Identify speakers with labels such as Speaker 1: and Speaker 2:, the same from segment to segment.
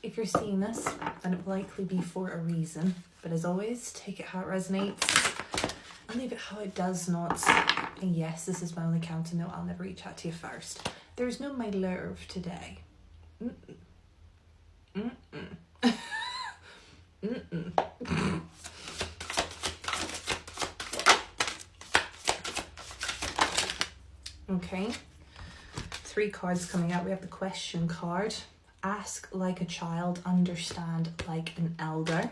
Speaker 1: If you're seeing this, then it will likely be for a reason. But as always, take it how it resonates and leave it how it does not. And yes, this is my only counter note. I'll never reach out to you first. There's no my love today. Okay, 3 cards coming out. We have the question card. Ask like a child, understand like an elder.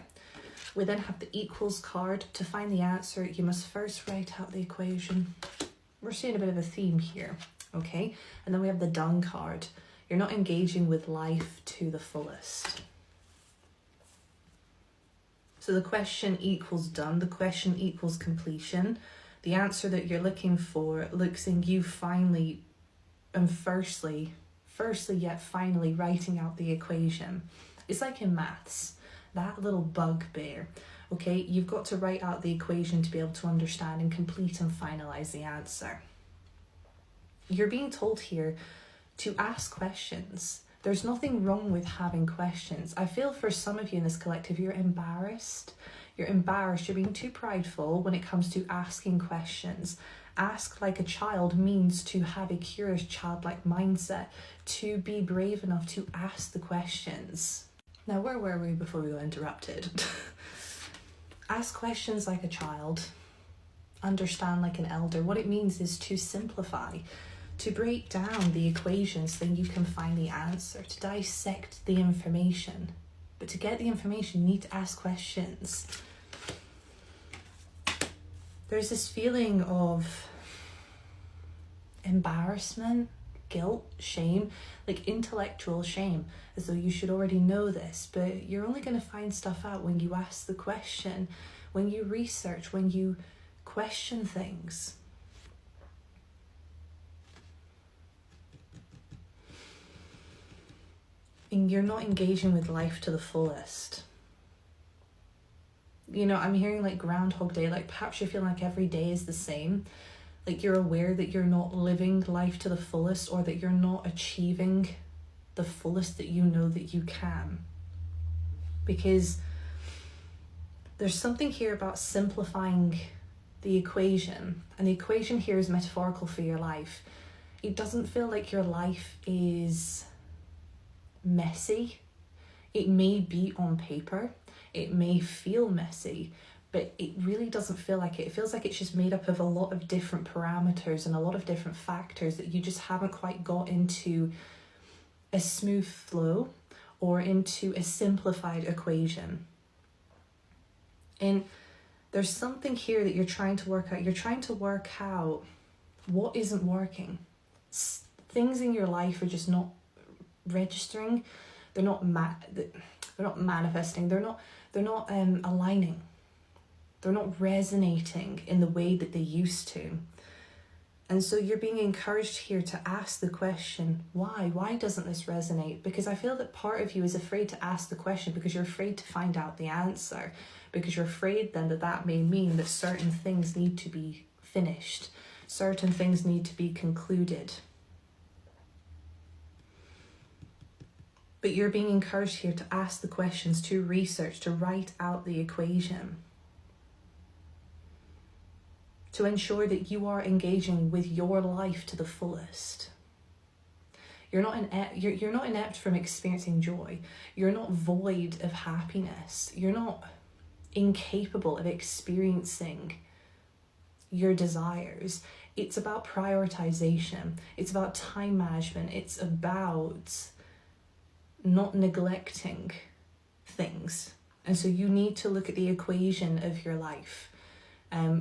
Speaker 1: We then have the equals card. To find the answer, you must first write out the equation. We're seeing a bit of a theme here, okay? And then we have the done card. You're not engaging with life to the fullest. So the question equals done. The question equals completion. The answer that you're looking for looks in you finally and firstly yet finally writing out the equation. It's like in maths, that little bugbear, okay? You've got to write out the equation to be able to understand and complete and finalize the answer. You're being told here to ask questions. There's nothing wrong with having questions. I feel for some of you in this collective, you're embarrassed. You're embarrassed. You're being too prideful when it comes to asking questions. Ask like a child means to have a curious childlike mindset, to be brave enough to ask the questions. Now, where were we before we got interrupted? Ask questions like a child. Understand like an elder. What it means is to simplify, to break down the equations so you can find the answer, to dissect the information. But to get the information, you need to ask questions. There's this feeling of embarrassment, guilt, shame, like intellectual shame, as though you should already know this, but you're only going to find stuff out when you ask the question, when you research, when you question things. And you're not engaging with life to the fullest. You know, I'm hearing like Groundhog Day, like perhaps you're feeling like every day is the same. Like you're aware that you're not living life to the fullest, or that you're not achieving the fullest that you know that you can. Because there's something here about simplifying the equation. And the equation here is metaphorical for your life. It doesn't feel like your life is messy. It may be on paper. It may feel messy, but it really doesn't feel like it. It feels like it's just made up of a lot of different parameters and a lot of different factors that you just haven't quite got into a smooth flow or into a simplified equation. And there's something here that you're trying to work out. You're trying to work out what isn't working. Things in your life are just not registering. They're not manifesting. They're not aligning. They're not resonating in the way that they used to. And so you're being encouraged here to ask the question, why? Why doesn't this resonate? Because I feel that part of you is afraid to ask the question because you're afraid to find out the answer. Because you're afraid then that may mean that certain things need to be finished. Certain things need to be concluded. But you're being encouraged here to ask the questions, to research, to write out the equation. To ensure that you are engaging with your life to the fullest. You're not inept from experiencing joy. You're not void of happiness. You're not incapable of experiencing your desires. It's about prioritization. It's about time management. It's about not neglecting things. And so you need to look at the equation of your life.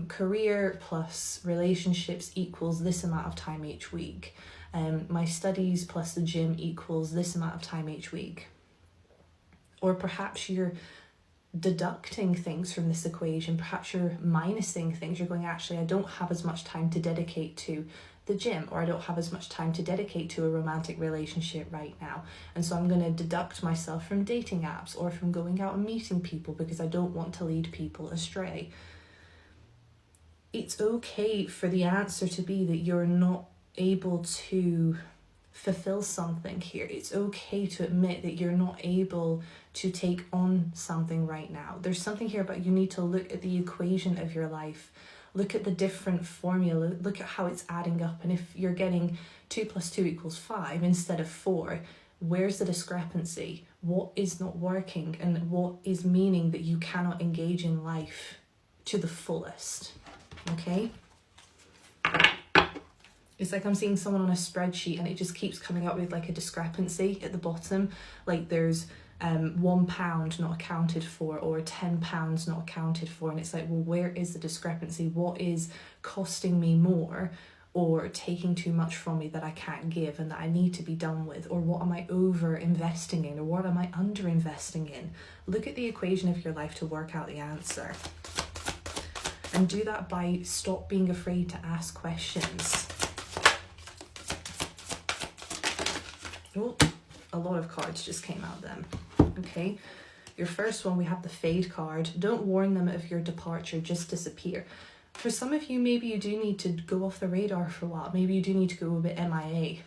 Speaker 1: Career plus relationships equals this amount of time each week. My studies plus the gym equals this amount of time each week. Or perhaps you're deducting things from this equation. Perhaps you're minusing things. You're going, actually, I don't have as much time to dedicate to the gym, or I don't have as much time to dedicate to a romantic relationship right now. And so I'm going to deduct myself from dating apps or from going out and meeting people because I don't want to lead people astray. It's okay for the answer to be that you're not able to fulfill something here. It's okay to admit that you're not able to take on something right now. There's something here about you need to look at the equation of your life, look at the different formula, look at how it's adding up. And if you're getting 2 + 2 = 5 instead of 4, where's the discrepancy? What is not working, and what is meaning that you cannot engage in life to the fullest? Okay? It's like I'm seeing someone on a spreadsheet and it just keeps coming up with like a discrepancy at the bottom. Like there's £1 not accounted for, or £10 not accounted for. And it's like, well, where is the discrepancy? What is costing me more or taking too much from me that I can't give and that I need to be done with? Or what am I over investing in, or what am I under investing in? Look at the equation of your life to work out the answer. And do that by stop being afraid to ask questions. Oh, a lot of cards just came out then. Okay, your first one, we have the Fade card. Don't warn them of your departure, just disappear. For some of you, maybe you do need to go off the radar for a while. Maybe you do need to go a bit MIA.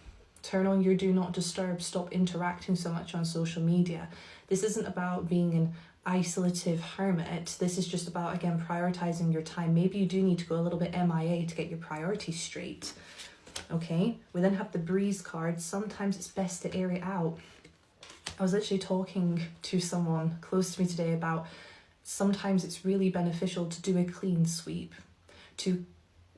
Speaker 1: Turn on your do not disturb. Stop interacting so much on social media. This isn't about being an isolative hermit. This is just about, again, prioritizing your time. Maybe you do need to go a little bit MIA to get your priorities straight. Okay, we then have the Breeze card. Sometimes it's best to air it out. I was literally talking to someone close to me today about sometimes it's really beneficial to do a clean sweep, to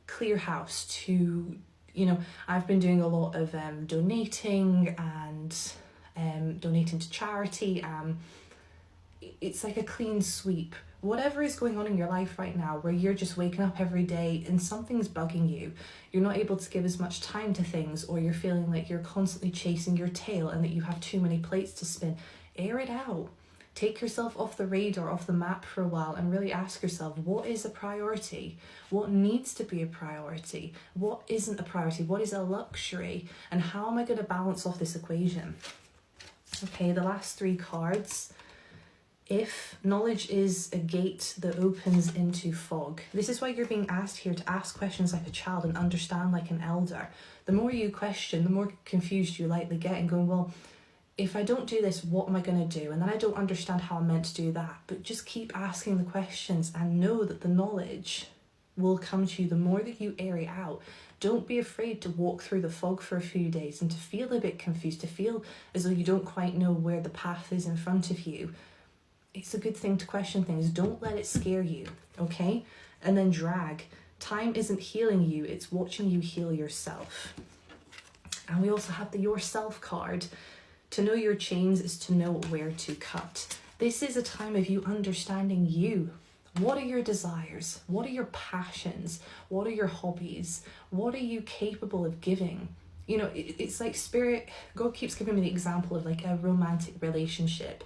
Speaker 1: clear house, to, you know, I've been doing a lot of donating and donating to charity. It's like a clean sweep. Whatever is going on in your life right now, where you're just waking up every day and something's bugging you, you're not able to give as much time to things, or you're feeling like you're constantly chasing your tail and that you have too many plates to spin, air it out. Take yourself off the radar, off the map for a while, and really ask yourself, what is a priority? What needs to be a priority? What isn't a priority? What is a luxury? And how am I going to balance off this equation? Okay, the last 3 cards. If knowledge is a gate that opens into fog. This is why you're being asked here to ask questions like a child and understand like an elder. The more you question, the more confused you likely get, and going, well, if I don't do this, what am I going to do? And then I don't understand how I'm meant to do that. But just keep asking the questions and know that the knowledge will come to you the more that you air it out. Don't be afraid to walk through the fog for a few days and to feel a bit confused, to feel as though you don't quite know where the path is in front of you. It's a good thing to question things. Don't let it scare you, okay? And then drag. Time isn't healing you, it's watching you heal yourself. And we also have the Yourself card. To know your chains is to know where to cut. This is a time of you understanding you. What are your desires? What are your passions? What are your hobbies? What are you capable of giving? You know, it's like spirit, God keeps giving me the example of like a romantic relationship.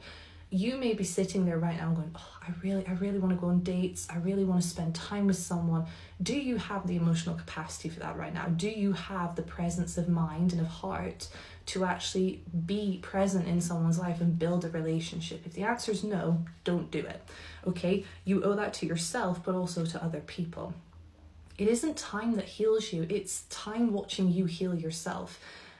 Speaker 1: You may be sitting there right now going, oh, I really want to go on dates. I really want to spend time with someone. Do you have the emotional capacity for that right now? Do you have the presence of mind and of heart to actually be present in someone's life and build a relationship? If the answer is no, don't do it. Okay? You owe that to yourself, but also to other people. It isn't time that heals you. It's time watching you heal yourself.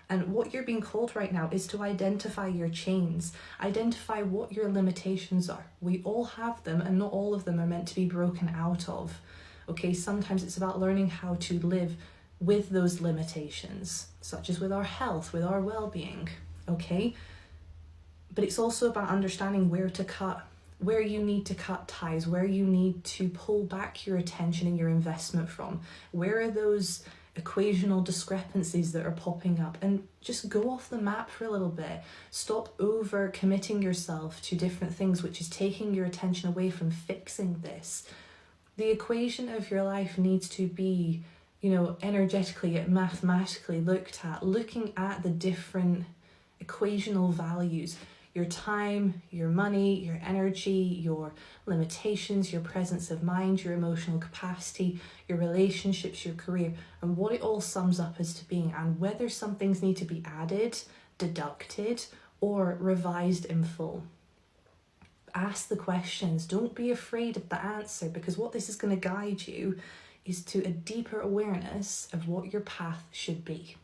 Speaker 1: And what you're being called right now is to identify your chains, identify what your limitations are. We all have them, and not all of them are meant to be broken out of. Okay, sometimes it's about learning how to live with those limitations, such as with our health, with our well-being, okay? But it's also about understanding where to cut, where you need to cut ties, where you need to pull back your attention and your investment from. Where are those equational discrepancies that are popping up? And just go off the map for a little bit. Stop over committing yourself to different things, which is taking your attention away from fixing this. The equation of your life needs to be, you know, energetically and mathematically looked at, looking at the different equational values. Your time, your money, your energy, your limitations, your presence of mind, your emotional capacity, your relationships, your career, and what it all sums up as to being, and whether some things need to be added, deducted, or revised in full. Ask the questions. Don't be afraid of the answer, because what this is going to guide you is to a deeper awareness of what your path should be.